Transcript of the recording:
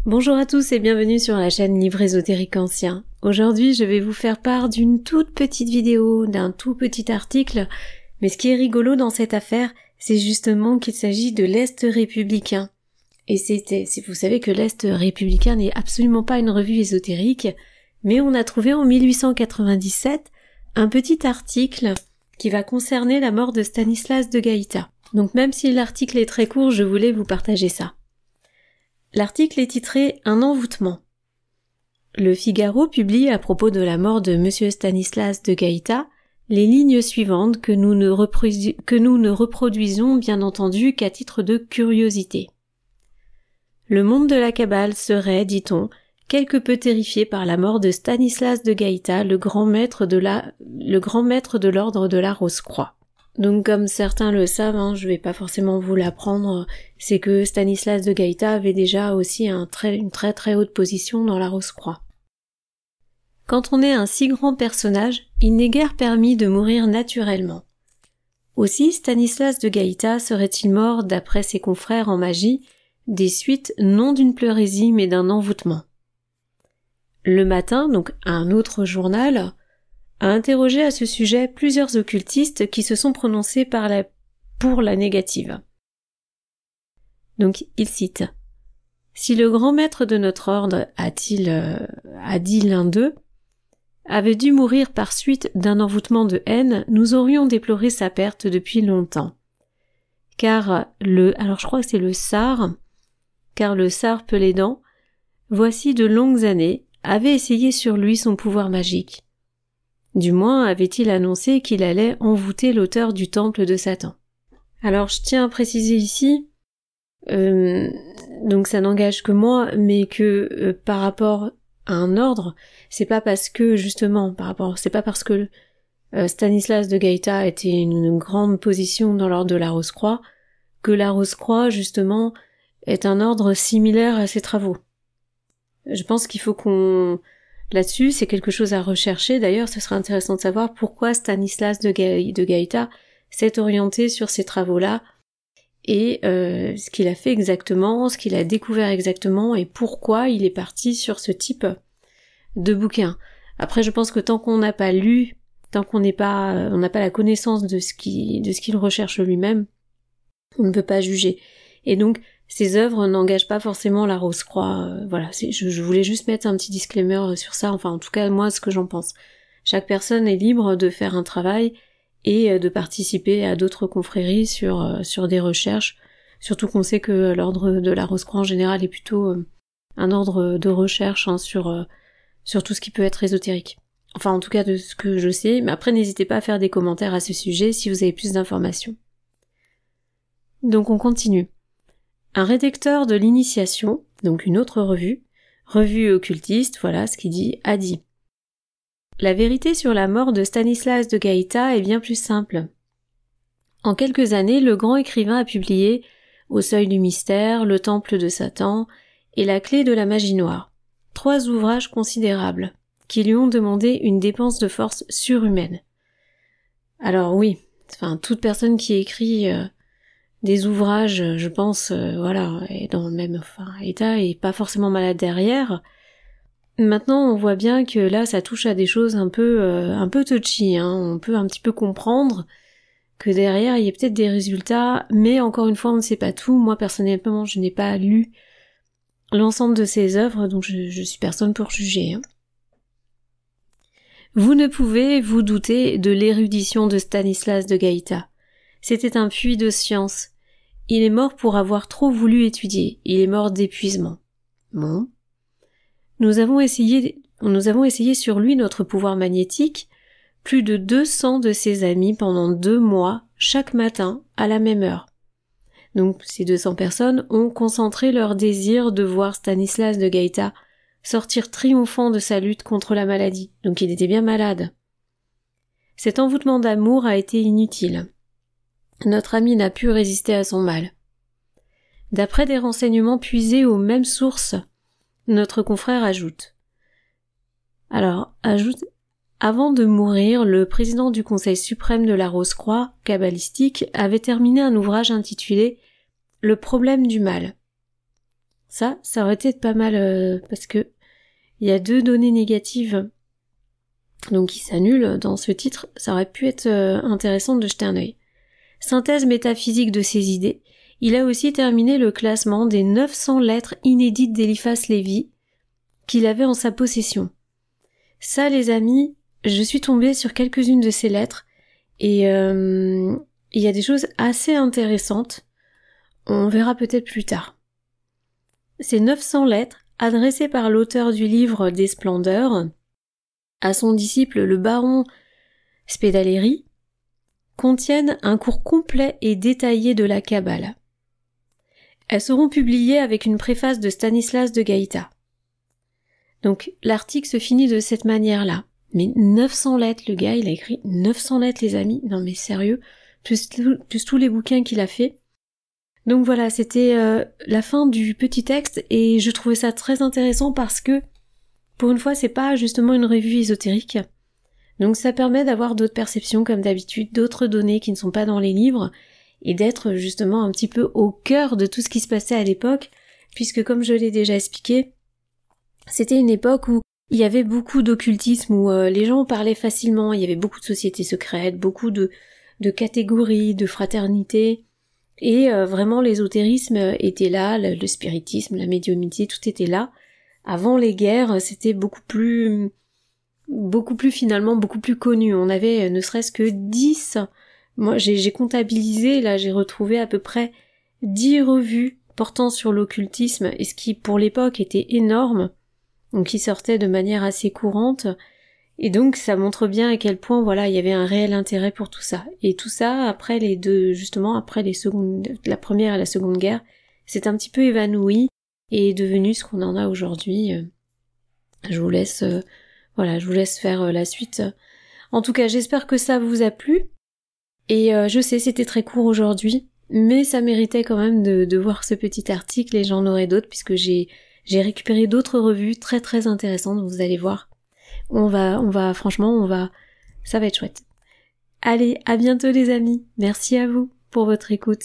Bonjour à tous et bienvenue sur la chaîne Livre ésotérique ancien. Aujourd'hui, je vais vous faire part d'une toute petite vidéo, d'un tout petit article, mais ce qui est rigolo dans cette affaire, c'est justement qu'il s'agit de l'Est républicain. Et vous savez que l'Est républicain n'est absolument pas une revue ésotérique, mais on a trouvé en 1897 un petit article qui va concerner la mort de Stanislas de Gaïta. Donc même si l'article est très court, je voulais vous partager ça. L'article est titré « Un envoûtement ». Le Figaro publie à propos de la mort de M. Stanislas de Gaïta les lignes suivantes que nous ne reproduisons bien entendu qu'à titre de curiosité. Le monde de la Kabbale serait, dit-on, quelque peu terrifié par la mort de Stanislas de Gaïta, le grand maître de l'ordre de la Rose-Croix. Donc comme certains le savent, je vais pas forcément vous l'apprendre, c'est que Stanislas de Gaïta avait déjà aussi une très très haute position dans la Rose-Croix. Quand on est un si grand personnage, il n'est guère permis de mourir naturellement. Aussi Stanislas de Gaïta serait-il mort, d'après ses confrères en magie, des suites non d'une pleurésie mais d'un envoûtement. Le Matin, donc un autre journal, a interrogé à ce sujet plusieurs occultistes qui se sont prononcés pour la négative. Donc, il cite « Si le grand maître de notre ordre, a dit l'un d'eux, avait dû mourir par suite d'un envoûtement de haine, nous aurions déploré sa perte depuis longtemps. Car alors je crois que c'est le Sar Pelédan, voici de longues années, avait essayé sur lui son pouvoir magique. Du moins avait-il annoncé qu'il allait envoûter l'auteur du temple de Satan. Alors je tiens à préciser ici, donc ça n'engage que moi, mais que par rapport à un ordre, c'est pas parce que Stanislas de Gaïta était une grande position dans l'ordre de la Rose-Croix, que la Rose-Croix justement est un ordre similaire à ses travaux. Je pense qu'il faut là-dessus, c'est quelque chose à rechercher. D'ailleurs, ce serait intéressant de savoir pourquoi Stanislas de Gaïta s'est orienté sur ces travaux-là et ce qu'il a fait exactement, ce qu'il a découvert exactement et pourquoi il est parti sur ce type de bouquin. Après, je pense que tant qu'on n'a pas lu, tant on n'a pas la connaissance de ce qu'il recherche lui-même, on ne peut pas juger. Et donc, ces œuvres n'engagent pas forcément la Rose-Croix, voilà, je voulais juste mettre un petit disclaimer sur ça, enfin en tout cas moi ce que j'en pense. Chaque personne est libre de faire un travail et de participer à d'autres confréries sur des recherches, surtout qu'on sait que l'ordre de la Rose-Croix en général est plutôt un ordre de recherche sur tout ce qui peut être ésotérique. Enfin en tout cas de ce que je sais, mais après n'hésitez pas à faire des commentaires à ce sujet si vous avez plus d'informations. Donc on continue. Un rédacteur de l'Initiation, donc une autre revue occultiste, voilà ce qu'il dit, a dit « La vérité sur la mort de Stanislas de Gaïta est bien plus simple. En quelques années, le grand écrivain a publié Au seuil du mystère, Le temple de Satan et La clé de la magie noire, 3 ouvrages considérables, qui lui ont demandé une dépense de force surhumaine. Alors oui, toute personne qui écrit des ouvrages, je pense, est dans le même état et pas forcément malade derrière. Maintenant, on voit bien que là, ça touche à des choses un peu touchy, on peut un petit peu comprendre que derrière, il y a peut-être des résultats, mais encore une fois, on ne sait pas tout. Moi, personnellement, je n'ai pas lu l'ensemble de ces œuvres, donc je suis personne pour juger. Vous ne pouvez vous douter de l'érudition de Stanislas de Gaïta. C'était un puits de science. Il est mort pour avoir trop voulu étudier. Il est mort d'épuisement. Bon. Nous avons essayé sur lui notre pouvoir magnétique. Plus de 200 de ses amis pendant 2 mois, chaque matin, à la même heure. Donc, ces 200 personnes ont concentré leur désir de voir Stanislas de Gaïta sortir triomphant de sa lutte contre la maladie. Donc, il était bien malade. Cet envoûtement d'amour a été inutile. Notre ami n'a pu résister à son mal. D'après des renseignements puisés aux mêmes sources, notre confrère ajoute. Avant de mourir, le président du Conseil suprême de la Rose-Croix, kabbalistique, avait terminé un ouvrage intitulé « Le problème du mal ». Ça aurait été pas mal parce que il y a 2 données négatives donc qui s'annulent dans ce titre, ça aurait pu être intéressant de jeter un œil. Synthèse métaphysique de ses idées, il a aussi terminé le classement des 900 lettres inédites d'Eliphas Lévi qu'il avait en sa possession. Ça, les amis, je suis tombée sur quelques-unes de ces lettres et il y a des choses assez intéressantes. On verra peut-être plus tard. Ces 900 lettres, adressées par l'auteur du livre des Splendeurs à son disciple le baron Spédaléry, contiennent un cours complet et détaillé de la Kabbale. Elles seront publiées avec une préface de Stanislas de Gaïta. Donc l'article se finit de cette manière-là. Mais 900 lettres, le gars, il a écrit 900 lettres, les amis. Non mais sérieux, plus tous les bouquins qu'il a fait. Donc voilà, c'était la fin du petit texte et je trouvais ça très intéressant parce que pour une fois, c'est pas justement une revue ésotérique. Donc ça permet d'avoir d'autres perceptions comme d'habitude, d'autres données qui ne sont pas dans les livres et d'être justement un petit peu au cœur de tout ce qui se passait à l'époque, puisque comme je l'ai déjà expliqué, c'était une époque où il y avait beaucoup d'occultisme, où les gens parlaient facilement, il y avait beaucoup de sociétés secrètes, beaucoup de catégories, de fraternités, et vraiment l'ésotérisme était là, le spiritisme, la médiumnité, tout était là. Avant les guerres, c'était beaucoup plus finalement, beaucoup plus connu. On avait ne serait-ce que 10, moi j'ai comptabilisé, là j'ai retrouvé à peu près 10 revues portant sur l'occultisme, et ce qui pour l'époque était énorme, donc qui sortait de manière assez courante, et donc ça montre bien à quel point voilà il y avait un réel intérêt pour tout ça. Et tout ça après les deux, justement après la première et la seconde guerre, c'est un petit peu évanoui et est devenu ce qu'on en a aujourd'hui. Je vous laisse faire la suite. En tout cas, j'espère que ça vous a plu. Et je sais, c'était très court aujourd'hui, mais ça méritait quand même de voir ce petit article, et j'en aurai d'autres puisque j'ai récupéré d'autres revues très très intéressantes, vous allez voir. Ça va être chouette. Allez, à bientôt les amis. Merci à vous pour votre écoute.